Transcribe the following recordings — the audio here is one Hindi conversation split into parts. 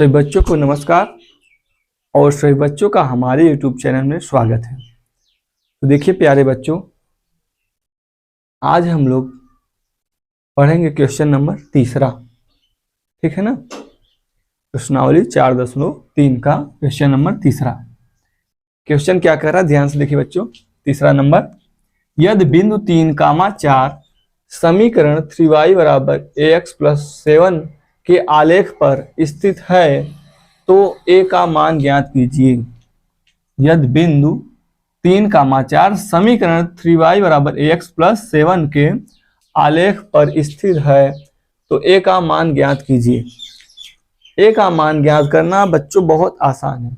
सभी बच्चों को नमस्कार और सभी बच्चों का हमारे YouTube चैनल में स्वागत है। तो देखिए प्यारे बच्चों, आज हम लोग पढ़ेंगे क्वेश्चन नंबर 3। ठीक है ना। प्रश्नावली 4.3 का क्वेश्चन नंबर 3। क्वेश्चन क्या कह रहा है, ध्यान से देखिए बच्चों। तीसरा नंबर, यदि बिंदु 3,4 समीकरण 3y = ax + 7 के आलेख पर स्थित है तो a का मान ज्ञात कीजिए। यदि बिंदु 3,4 समीकरण 3y = ax + 7 के आलेख पर स्थित है तो a का मान ज्ञात कीजिए। a का मान ज्ञात करना बच्चों बहुत आसान है,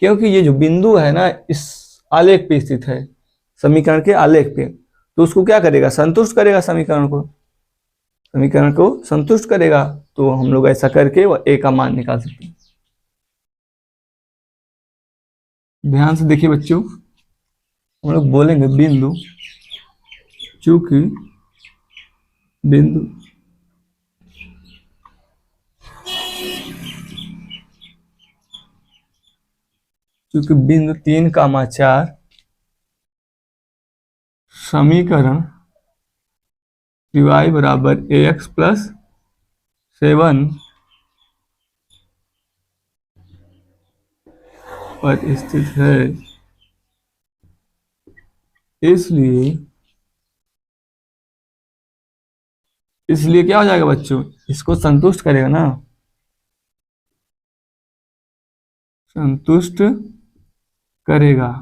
क्योंकि ये जो बिंदु है ना इस आलेख पे स्थित है, समीकरण के आलेख पे, तो उसको क्या करेगा, संतुष्ट करेगा, समीकरण को संतुष्ट करेगा। तो हम लोग ऐसा करके वो a का मान निकाल सकते हैं। ध्यान से देखिए बच्चों, हम लोग बोलेंगे बिंदु, चूंकि बिंदु 3,4 समीकरण 3y = ax + 7 पर स्थित है, इसलिए क्या हो जाएगा बच्चों, इसको संतुष्ट करेगा ना, संतुष्ट करेगा,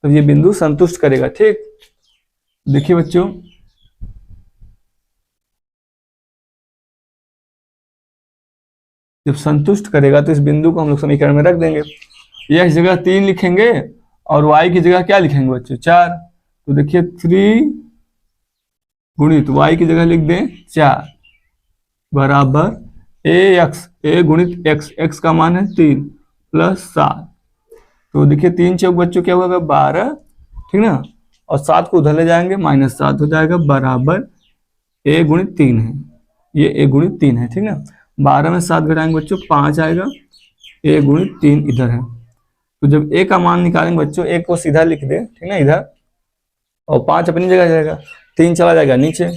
तो ये बिंदु संतुष्ट करेगा। ठीक, देखिए बच्चों, जब संतुष्ट करेगा तो इस बिंदु को हम लोग समीकरण में रख देंगे। x जगह 3 लिखेंगे और y की जगह क्या लिखेंगे बच्चों, 4। तो देखिए 3 गुणित y की जगह लिख दें 4 बराबर ax, a गुणित x, x का मान है 3 + 7। तो देखिए 3 चौक बच्चों क्या होगा, 12, ठीक ना, और 7 को उधर ले जाएंगे, -7 हो जाएगा, बराबर a गुणित 3 है, ये a गुणित 3 है, ठीक ना। 12 में 7 घटाएंगे बच्चों 5 आएगा, a गुणित 3 इधर है। तो जब a का मान निकालेंगे बच्चों, a को सीधा लिख दे, ठीक ना, इधर, और 5 अपनी जगह जाएगा, 3 चला जाएगा नीचे।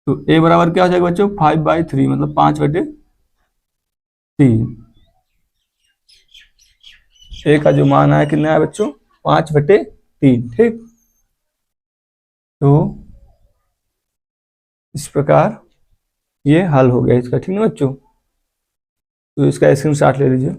तो a बराबर क्या हो जाएगा बच्चों, 5/3, मतलब 5/3। a का जो मान आया कितना है बच्चों, 5/3। ठीक, तो इस प्रकार ये हल हो गया इसका, ठीक ना बच्चों। तो इसका स्क्रीनशॉट ले लीजिए।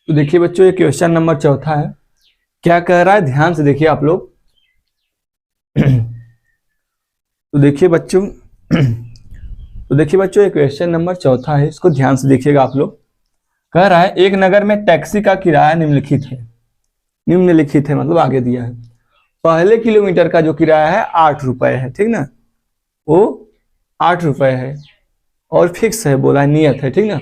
तो देखिए बच्चों, ये क्वेश्चन नंबर 4 है। क्या कह रहा है, ध्यान से देखिए आप लोग। तो देखिए बच्चों, ये क्वेश्चन नंबर 4 है, इसको ध्यान से देखिएगा आप लोग। कह रहा है एक नगर में टैक्सी का किराया निम्नलिखित है, मतलब आगे दिया है। पहले किलोमीटर का जो किराया है 8 रुपए है, ठीक ना, वो 8 रुपए है और फिक्स है, बोला नियत है, ठीक ना।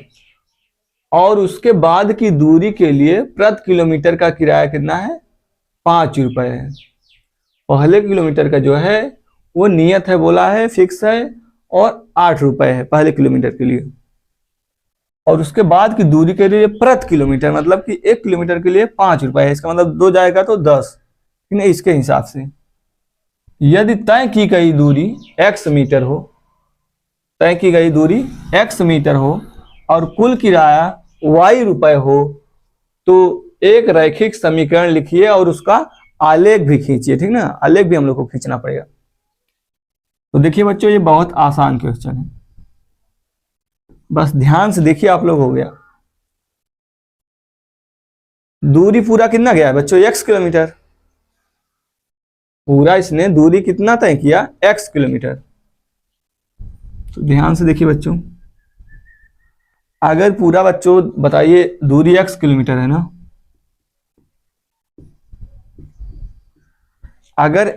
और उसके बाद की दूरी के लिए प्रति किलोमीटर का किराया कितना है, 5 रुपए है। पहले किलोमीटर का जो है वो नियत है, बोला है, फिक्स है, और 8 रुपए है पहले किलोमीटर के लिए। और उसके बाद की दूरी के लिए प्रति किलोमीटर, मतलब कि 1 किलोमीटर के लिए 5 रुपए है। इसका मतलब 2 जाएगा तो 10, ठीक है, इसके हिसाब से। यदि तय की गई दूरी x मीटर हो, और कुल किराया y रुपए हो, तो एक रैखिक समीकरण लिखिए और उसका आलेख भी खींचिए, ठीक ना। आलेख भी हम लोग को खींचना पड़ेगा। तो देखिए बच्चों, ये बहुत आसान क्वेश्चन है, बस ध्यान से देखिए आप लोग, हो गया। दूरी पूरा कितना गया है बच्चों, x किलोमीटर, पूरा इसने दूरी कितना तय किया, x किलोमीटर। तो ध्यान से देखिए बच्चों, अगर पूरा बच्चों बताइए दूरी x किलोमीटर है ना, अगर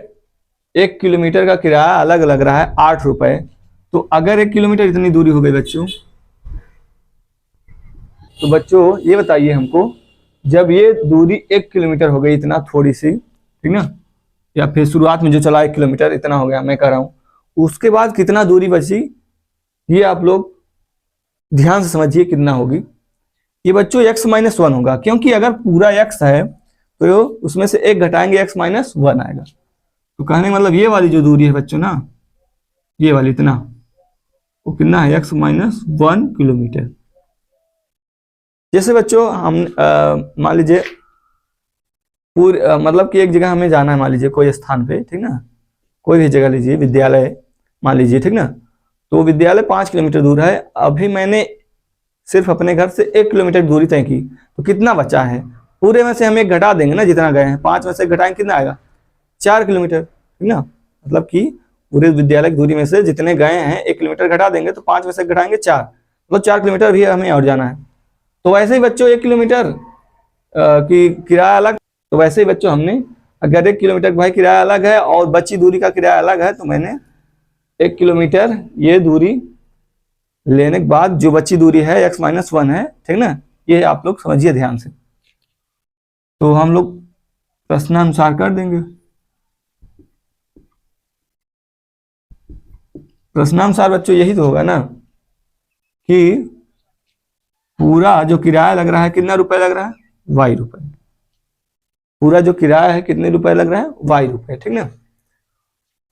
1 किलोमीटर का किराया अलग लग रहा है 8 रुपए। तो अगर 1 किलोमीटर इतनी दूरी हो गई बच्चों, तो बच्चों ये बताइए हमको, जब ये दूरी 1 किलोमीटर हो गई, इतना थोड़ी सी, ठीक ना, या फिर शुरुआत में जो चला 1 किलोमीटर इतना हो गया, मैं कह रहा हूँ, उसके बाद कितना दूरी बची, ये आप लोग ध्यान से समझिए कितना होगी। ये बच्चों x-1 होगा, क्योंकि अगर पूरा x है तो उसमें से 1 घटाएंगे x-1 आएगा। तो कहने का मतलब ये वाली जो दूरी है बच्चों ना, ये वाली इतना, वो कितना है, x-1 किलोमीटर। जैसे बच्चों हम मान लीजिए मतलब कि एक जगह हमें जाना है, मान लीजिए कोई स्थान पे, ठीक ना, कोई भी जगह लीजिए, विद्यालय मान लीजिए, ठीक ना, तो विद्यालय 5 किलोमीटर दूर है। अभी मैंने सिर्फ अपने घर से 1 किलोमीटर दूरी तय की, तो कितना बचा है, पूरे में से हम 1 घटा देंगे ना, जितना गए हैं 5 में से घटाएंगे कितना आएगा, 4 किलोमीटर, ठीक ना, मतलब कि पूरे विद्यालय की दूरी में से जितने गए हैं 1 किलोमीटर घटा देंगे, तो 5 में से घटाएंगे 4, मतलब 4 किलोमीटर भी हमें और जाना है। तो वैसे ही बच्चों 1 किलोमीटर की किराया अलग, तो वैसे ही बच्चों हमने अगर 1 किलोमीटर भाई किराया अलग है और बची दूरी का किराया अलग है, तो मैंने 1 किलोमीटर ये दूरी लेने के बाद जो बची दूरी है x-1 है, ठीक ना, ये आप लोग समझिए ध्यान से। तो हम लोग प्रश्नानुसार कर देंगे। प्रश्नानुसार बच्चों यही तो होगा ना, कि पूरा जो किराया लग रहा है कितना रुपए लग रहा है, y रुपए। पूरा जो किराया है कितने रुपए लग रहा है, y रुपए, ठीक ना।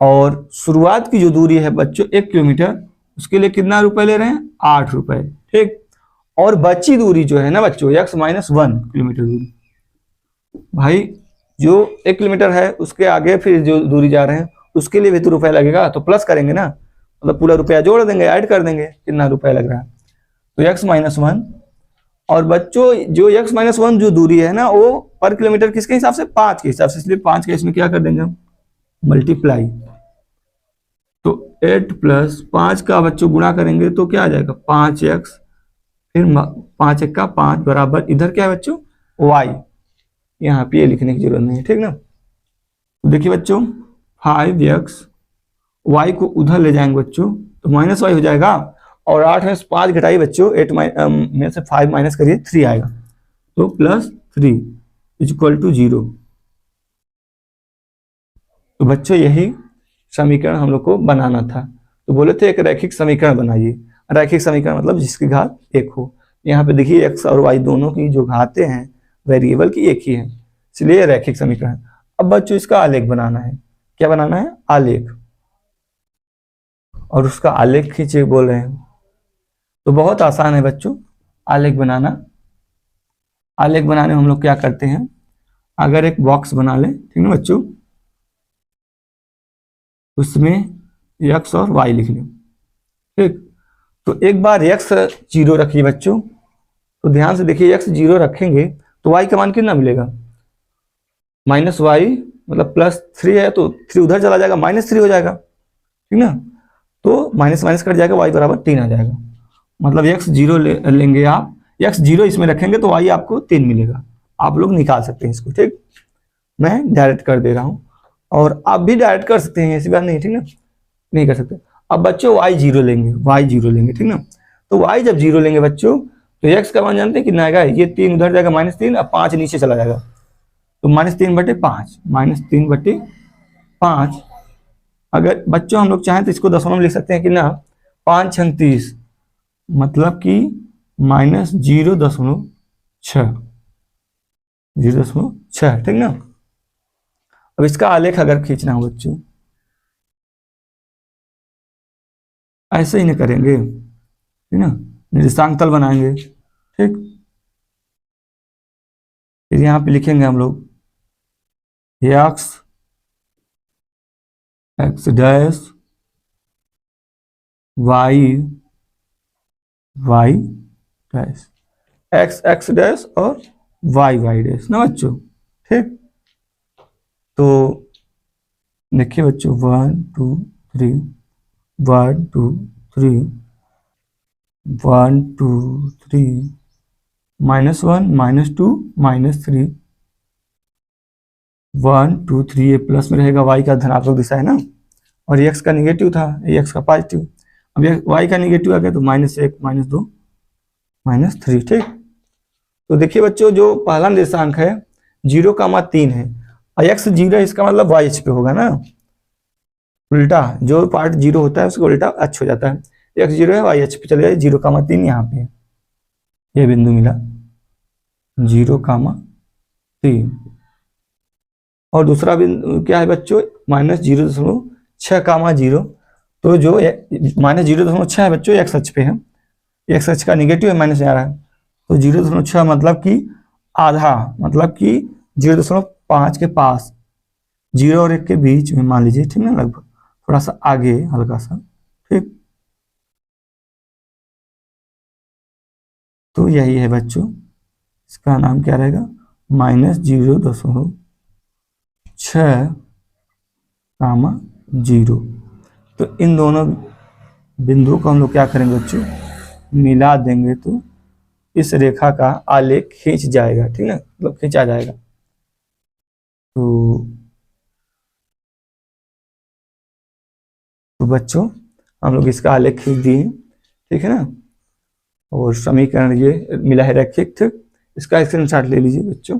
और शुरुआत की जो दूरी है बच्चों 1 किलोमीटर, उसके लिए कितना रुपए ले रहे हैं, 8 रुपए, ठीक। और बची दूरी जो है ना बच्चों x-1 किलोमीटर दूरी, भाई जो 1 किलोमीटर है उसके आगे फिर जो दूरी जा रहे हैं उसके लिए भी तो रुपया लगेगा, तो प्लस करेंगे ना, मतलब पूरा रुपया जोड़ देंगे, ऐड कर देंगे कितना रुपया लग रहा है, तो x-1। और बच्चों जो x-1 जो दूरी है ना, वो पर किलोमीटर किसके हिसाब से, 5 के हिसाब से, इसलिए 5 के इसमें क्या कर देंगे हम, मल्टीप्लाई। तो 8 प्लस 5 का बच्चों गुणा करेंगे तो क्या आ जाएगा, 5x, फिर 5 1 का 5 बराबर, इधर क्या है बच्चों, y, यहाँ पे ये लिखने की जरूरत नहीं है, ठीक ना। तो देखिए बच्चों 5x, y को उधर ले जाएंगे बच्चों तो माइनस y हो जाएगा, और 8 में से 5 घटाइए बच्चों, 8 में से 5 माइनस करिए 3 आएगा, तो +3 इक्वल टू 0। तो बच्चों यही समीकरण हम लोग को बनाना था। तो बोले थे एक रैखिक समीकरण बनाइए। रैखिक समीकरण मतलब जिसकी घात 1 हो। यहाँ पे देखिए x और y दोनों की जो घातें हैं वेरिएबल की एक ही है, इसलिए रैखिक समीकरण। अब बच्चों इसका आलेख बनाना है। क्या बनाना है, आलेख, और उसका आलेख खींचे बोल रहे हैं। तो बहुत आसान है बच्चों आलेख बनाना। आलेख बनाने में हम लोग क्या करते हैं, अगर एक बॉक्स बना ले, ठीक है बच्चों, उसमें x और y लिख लें, ठीक। तो एक बार x 0 रखिए बच्चों, तो ध्यान से देखिए x 0 रखेंगे तो y का मान कितना मिलेगा, -y, मतलब +3 है तो 3 उधर चला जाएगा, -3 हो जाएगा, ठीक ना। तो माइनस माइनस कट जाएगा, y बराबर 3 आ जाएगा। मतलब x 0 लेंगे आप, x 0 इसमें रखेंगे तो y आपको 3 मिलेगा। आप लोग निकाल सकते हैं इसको, ठीक। मैं डायरेक्ट कर दे रहा हूँ, और आप भी डायरेक्ट कर सकते हैं, ऐसी बात नहीं, ठीक ना, नहीं कर सकते। अब बच्चों y 0 लेंगे, y 0 लेंगे, ठीक ना। तो y जब 0 लेंगे बच्चों, तो x का मान जानते हैं कितना आएगा, ये 3 उधर जाएगा -3, अब 5 नीचे चला जाएगा, तो -3/5, -3/5। अगर बच्चों हम लोग चाहें तो इसको दशमलव में लिख सकते हैं कि ना, 5 छंग 30, मतलब कि -0.6, 0.6, ठीक ना। अब इसका आलेख अगर खींचना हो बच्चों, ऐसे ही नहीं करेंगे, ठीक ना, निर्देशांक तल बनाएंगे, ठीक। फिर यहाँ पे लिखेंगे हम लोग x dash, y dash, x dash और y डैश ना बच्चों, ठीक। तो देखिए बच्चों 1 2 3, 1 2 3, 1 2 3, -1 -2 -3, 1 2 3 ये प्लस में रहेगा, y का धनात्मक दिशा है ना, और x का निगेटिव था, x का पॉजिटिव। अब ये y का निगेटिव आ गया तो -1 -2 -3। ठीक, तो देखिए बच्चों जो पहला निर्देशांक है 0,3 है और x 0 है, इसका मतलब y अक्ष पे होगा ना, उल्टा जो पार्ट 0 होता है उसको उल्टा अक्ष हो जाता है। x 0 है, y अक्ष पे चले जाए, 0,3 यहाँ पे ये बिंदु मिला 0,3। और दूसरा बिंदु क्या है बच्चों, -0.6,0। तो जो -0.6 है बच्चों x अक्ष पे है, x अक्ष का निगेटिव है, माइनस आ रहा है, तो 0.6 मतलब कि आधा, मतलब कि 0.5 के पास, 0 और 1 के बीच में मान लीजिए, ठीक ना, लगभग थोड़ा सा आगे हल्का सा। ठीक, तो यही है बच्चों, इसका नाम क्या रहेगा, -0.6,0। तो इन दोनों बिंदुओं को हम लोग क्या करेंगे बच्चों, मिला देंगे तो इस रेखा का आलेख खींच जाएगा, ठीक है, मतलब खींचा जाएगा। तो बच्चों हम लोग इसका आलेख खींच दिए, ठीक है ना, और समीकरण ये मिला है रैखिक। ठीक, इसका स्क्रीनशॉट ले लीजिए बच्चों।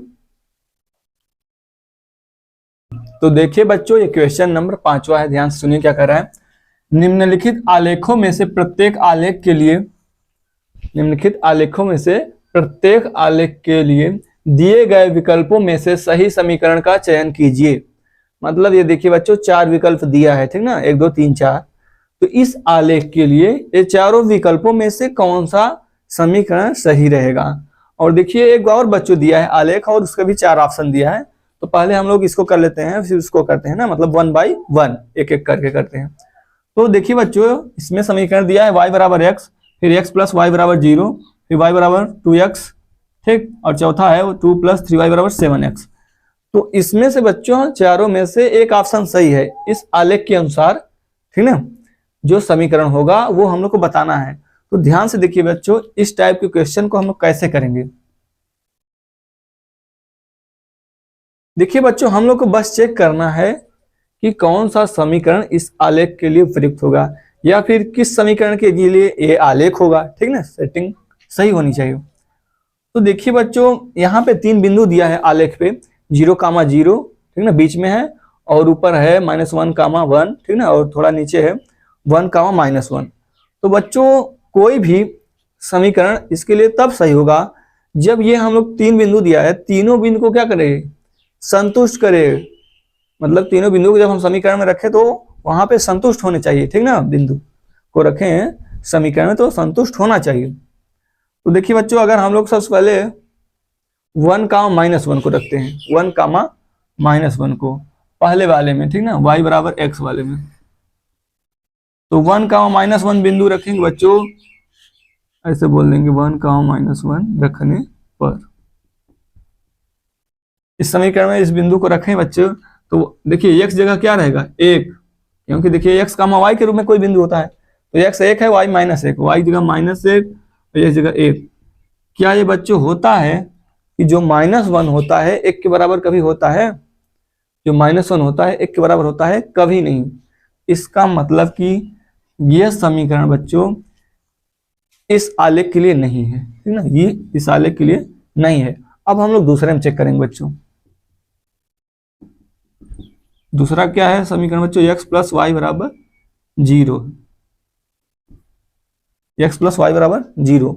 तो देखिए बच्चों ये क्वेश्चन नंबर 5वां है, ध्यान से सुनिए क्या कर रहा है। निम्नलिखित आलेखों में से प्रत्येक आलेख के लिए, निम्नलिखित आलेखों में से प्रत्येक आलेख के लिए दिए गए विकल्पों में से सही समीकरण का चयन कीजिए। मतलब ये देखिए बच्चों 4 विकल्प दिया है, ठीक ना, 1 2 3 4। तो इस आलेख के लिए ये चारों विकल्पों में से कौन सा समीकरण सही रहेगा। और देखिए एक और बच्चों दिया है आलेख और उसका भी 4 ऑप्शन दिया है। तो पहले हम लोग इसको कर लेते हैं, फिर उसको करते हैं ना, मतलब 1 बाई 1 एक एक करके करते हैं। तो देखिए बच्चों इसमें समीकरण दिया है y बराबर x, फिर x प्लस वाई बराबर 0, फिर y बराबर 2x, ठीक, और चौथा है वो 2 प्लस 3y बराबर 7x। तो इसमें से बच्चों चारों में से एक ऑप्शन सही है इस आलेख के अनुसार, ठीक ना, जो समीकरण होगा वो हम लोग को बताना है। तो ध्यान से देखिए बच्चों इस टाइप के क्वेश्चन को हम लोग कैसे करेंगे। देखिए बच्चों हम लोग को बस चेक करना है कि कौन सा समीकरण इस आलेख के लिए प्रयुक्त होगा, या फिर किस समीकरण के लिए ये आलेख होगा, ठीक ना, सेटिंग सही होनी चाहिए। तो देखिए बच्चों यहाँ पे 3 बिंदु दिया है आलेख पे, 0,0, ठीक ना, बीच में है, और ऊपर है -1,1, ठीक ना, और थोड़ा नीचे है 1,-1। तो बच्चों कोई भी समीकरण इसके लिए तब सही होगा जब ये हम लोग 3 बिंदु दिया है, तीनों बिंदु को क्या करे, संतुष्ट करे। मतलब तीनों बिंदु को जब हम समीकरण में रखें तो वहां पे संतुष्ट होने चाहिए, ठीक ना, बिंदु को रखें समीकरण में तो संतुष्ट होना चाहिए। तो देखिए बच्चों अगर हम लोग सबसे पहले 1,-1 को रखते हैं, 1,-1 को पहले वाले में, ठीक ना, y बराबर x वाले में, तो 1,-1 बिंदु रखेंगे बच्चों, ऐसे बोल देंगे 1,-1 रखने पर इस समीकरण में इस बिंदु को रखें बच्चों। तो देखिए x जगह क्या रहेगा 1, क्योंकि देखिए x, y के रूप में कोई बिंदु होता है, तो x 1 है, y -1, y जगह -1 और x जगह 1। क्या ये बच्चों होता है कि जो -1 होता है 1 के बराबर कभी होता है, जो -1 होता है 1 के बराबर होता है, कभी नहीं। इसका मतलब कि यह समीकरण बच्चों इस आलेख के लिए नहीं है, ठीक ना, ये इस आलेख के लिए नहीं है। अब हम लोग दूसरे में चेक करेंगे बच्चों। दूसरा क्या है समीकरण बच्चों, x प्लस वाई बराबर 0, x प्लस वाई बराबर 0।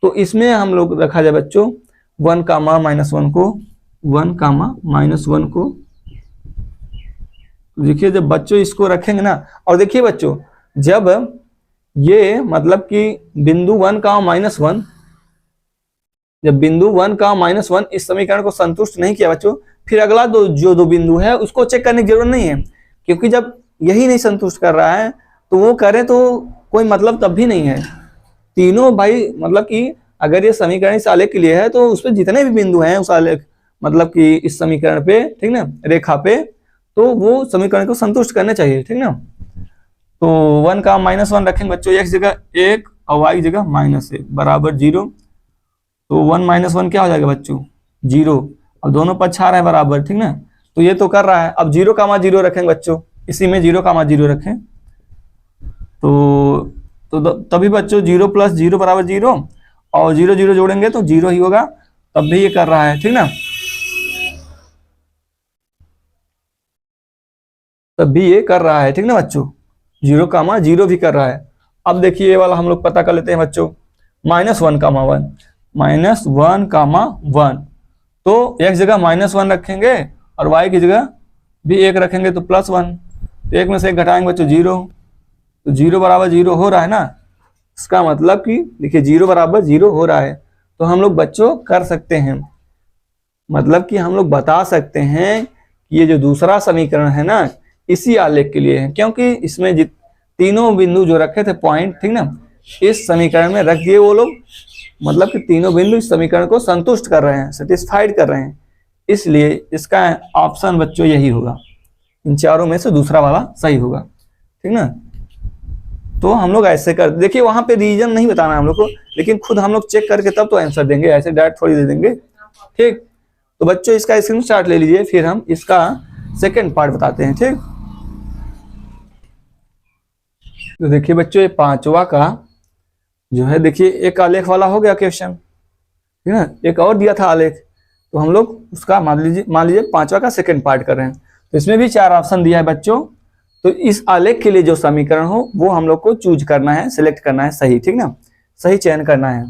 तो इसमें हम लोग रखा जाए बच्चों 1,-1 को, 1,-1 को। देखिए जब बच्चों इसको रखेंगे ना, और देखिए बच्चों जब ये मतलब कि बिंदु 1,-1, जब बिंदु 1,-1 इस समीकरण को संतुष्ट नहीं किया बच्चों, फिर अगला जो दो बिंदु है उसको चेक करने की जरूरत नहीं है, क्योंकि जब यही नहीं संतुष्ट कर रहा है तो वो करें तो कोई मतलब तब भी नहीं है। तीनों भाई मतलब कि अगर ये समीकरण इस आलेख के लिए है तो उस पर जितने भी बिंदु हैं उस आलेख मतलब कि इस समीकरण पे, ठीक ना, रेखा पे, तो वो समीकरण को संतुष्ट करने चाहिए, ठीक ना। तो 1,-1 रखेंगे बच्चों, x जगह 1 और y जगह -1 बराबर 0। तो 1 - 1 क्या हो जाएगा बच्चों 0, अब दोनों पक्ष आ रहा है बराबर, ठीक ना, तो ये तो कर रहा है। अब 0,0 रखेंगे बच्चों, इसी में 0,0 रखें तो तभी बच्चों 0 + 0 = 0 और 0 0 जोड़ेंगे तो 0 ही होगा, तब भी ये कर रहा है, ठीक ना। तब भी ये कर रहा है, ठीक ना बच्चों, 0,0 भी कर रहा है। अब देखिए ये वाला हम लोग पता कर लेते हैं बच्चों, -1,1 -1,1 तो x जगह -1 रखेंगे और y की जगह भी 1 रखेंगे तो +1, तो 1 में से 1 घटाएंगे बच्चों 0, तो 0 = 0 हो रहा है ना। इसका मतलब कि देखिए 0 = 0 हो रहा है, तो हम लोग बच्चों कर सकते हैं, मतलब कि हम लोग बता सकते हैं कि ये जो दूसरा समीकरण है ना इसी आलेख के लिए है, क्योंकि इसमें तीनों बिंदु जो रखे थे पॉइंट, ठीक ना, इस समीकरण में रख दिए वो लोग, मतलब कि तीनों बिंदु इस समीकरण को संतुष्ट कर रहे हैं, सेटिस्फाइड कर रहे हैं, इसलिए इसका ऑप्शन बच्चों यही होगा, इन चारों में से दूसरा वाला सही होगा, ठीक ना। तो हम लोग ऐसे कर, देखिए वहां पे रीजन नहीं बताना हम लोग को, लेकिन खुद हम लोग चेक करके तब तो आंसर देंगे, ऐसे डायरेक्ट थोड़ी दे देंगे, ठीक। तो बच्चों इसका स्क्रीनशॉट ले लीजिए, फिर हम इसका सेकंड पार्ट बताते हैं, ठीक। तो देखिए बच्चों ये पांचवा का जो है, देखिए एक आलेख वाला हो गया क्वेश्चन, ठीक ना, एक और दिया था आलेख, तो हम लोग उसका मान लीजिए पांचवा का सेकंड पार्ट कर रहे हैं, तो इसमें भी 4 ऑप्शन दिया है बच्चों, तो इस आलेख के लिए जो समीकरण हो वो हम लोग को चूज करना है, सिलेक्ट करना है सही, ठीक ना, सही चयन करना है।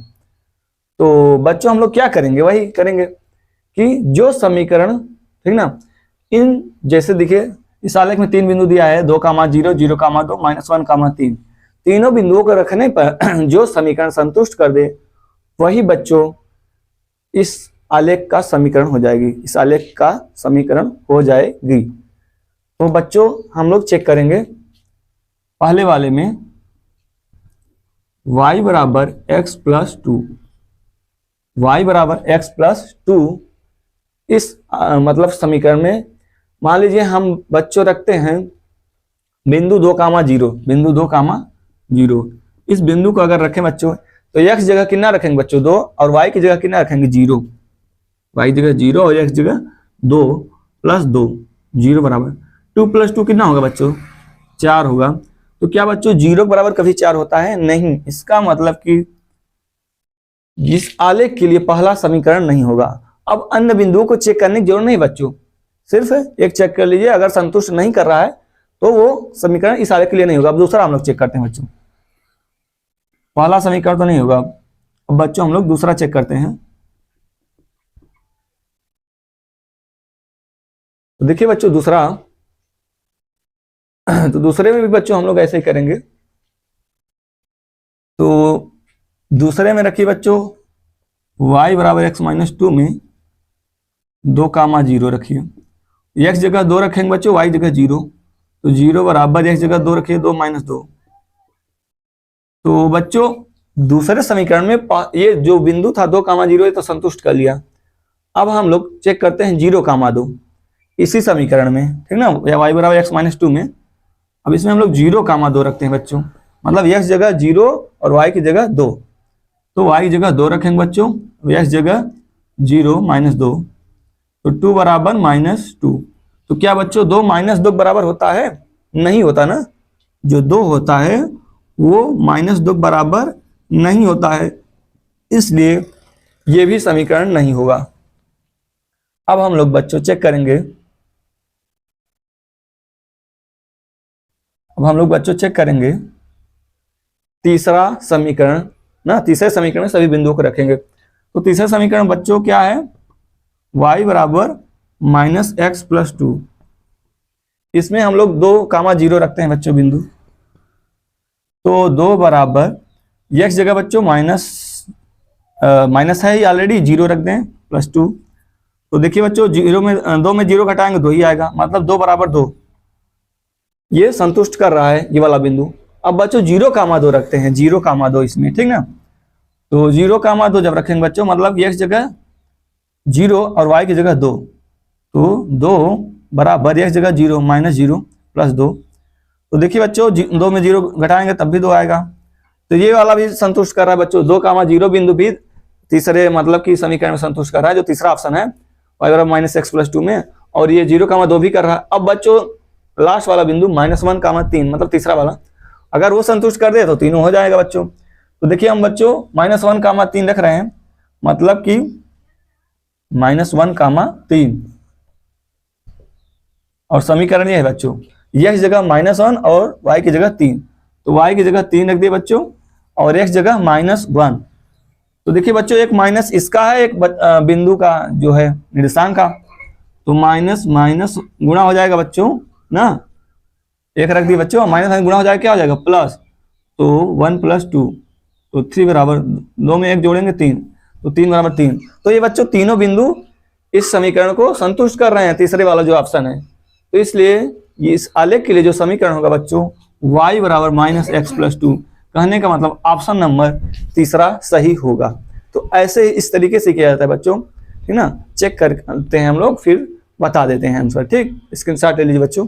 तो बच्चों हम लोग क्या करेंगे, वही करेंगे कि जो समीकरण, ठीक ना, इन जैसे देखिए इस आलेख में 3 बिंदु दिया है, 2,0 0,2 -1,3, तीनों बिंदुओं को रखने पर जो समीकरण संतुष्ट कर दे वही बच्चों इस आलेख का समीकरण हो जाएगी, इस आलेख का समीकरण हो जाएगी। तो बच्चों हम लोग चेक करेंगे पहले वाले में y = x + 2, y = x + 2 इस मतलब समीकरण में मान लीजिए हम बच्चों रखते हैं बिंदु 2,0, बिंदु 2,0, इस बिंदु को अगर रखें बच्चों तो x जगह कितना रखेंगे बच्चों 2 और y की जगह कितना रखेंगे 0, y जगह 0 और x जगह 2 + 2, 0 = 2 + 2 कितना होगा बच्चों 4 होगा। तो क्या बच्चों 0 के बराबर कभी 4 होता है? नहीं। इसका मतलब कि इस आलेख के लिए पहला समीकरण नहीं होगा। अब अन्य बिंदुओं को चेक करने की जरूरत नहीं बच्चों, सिर्फ एक चेक कर लीजिए, अगर संतुष्ट नहीं कर रहा है तो वो समीकरण इस आलेख के लिए नहीं होगा। अब दूसरा हम लोग चेक करते हैं बच्चों, पहला समीकरण तो नहीं होगा, अब बच्चों हम लोग दूसरा चेक करते हैं। तो देखिए बच्चों दूसरा, तो दूसरे में भी बच्चों हम लोग ऐसे ही करेंगे। तो दूसरे में रखिए बच्चों y = x - 2 में 2,0 रखिए, x जगह 2 रखेंगे बच्चों, y जगह 0, तो 0 = x जगह 2 रखिए 2 - 2। तो बच्चों दूसरे समीकरण में ये जो बिंदु था 2,0 ये तो संतुष्ट कर लिया। अब हम लोग चेक करते हैं 0,2 इसी समीकरण में, ठीक ना, या y = x - 2 में। अब इसमें हम लोग 0,2 रखते हैं बच्चों, मतलब x जगह 0 और y की जगह 2, तो y जगह 2 रखेंगे बच्चों, x जगह 0 - 2, तो 2 = -2। तो क्या बच्चों 2 - 2 बराबर होता है? नहीं होता ना, जो 2 होता है वो -2 बराबर नहीं होता है, इसलिए ये भी समीकरण नहीं होगा। अब हम लोग बच्चों चेक करेंगे, तीसरा समीकरण ना, तीसरे समीकरण में सभी बिंदुओं को रखेंगे। तो तीसरा समीकरण बच्चों क्या है, y = -x + 2, इसमें हम लोग 2,0 रखते हैं बच्चों बिंदु, तो 2 बराबर x जगह बच्चों माइनस है ही ऑलरेडी, 0 रख दें +2। तो देखिए बच्चों 0 में 2 में 0 घटाएंगे 2 ही आएगा, मतलब 2 = 2, ये संतुष्ट कर रहा है ये वाला बिंदु। अब बच्चों 0,2 रखते हैं, 0,2 इसमें, ठीक ना। तो 0,2 जब रखेंगे बच्चों, मतलब x जगह 0 और y की जगह 2, तो 2 बराबर x जगह 0 -0 + 2। तो देखिए बच्चों 2 में 0 घटाएंगे तब भी 2 आएगा, तो ये वाला भी संतुष्ट कर रहा है बच्चों। 2,0 बिंदु भी तीसरे मतलब कि समीकरण में संतुष्ट कर रहा है, जो तीसरा ऑप्शन है y = -x + 2 में, और ये 0,2 भी कर रहा है। अब बच्चों लास्ट वाला बिंदु -1,3 मतलब तीसरा वाला, अगर वो संतुष्ट कर दे तो तीनों हो जाएगा बच्चों। तो देखिए हम बच्चों -1,3 रख रहे हैं, मतलब कि -1,3 और समीकरण ये है बच्चों, x जगह -1 और y की जगह 3, तो y की जगह 3 रख दिए बच्चों और x जगह -1। तो देखिए बच्चों एक माइनस इसका है, एक बिंदु का जो है निर्देशांक का, तो माइनस माइनस गुणा हो जाएगा बच्चों ना, एक रख दिए बच्चों, माइनस गुणा हो जाएगा, क्या हो जाएगा प्लस, तो 1 + 2 तो 3 बराबर 2 में 1 जोड़ेंगे 3, तो 3 बराबर 3। तो ये बच्चों तीनों बिंदु इस समीकरण को संतुष्ट कर रहे हैं, तीसरे वाला जो ऑप्शन है। तो इसलिए ये इस आलेख के लिए जो समीकरण होगा बच्चों y बराबर -x + 2, कहने का मतलब ऑप्शन नंबर तीसरा सही होगा। तो ऐसे इस तरीके से किया जाता है बच्चों, ठीक ना, चेक करते हैं हम लोग फिर बता देते हैं आंसर। ठीक, स्क्रीनशॉट ले लीजिए बच्चों।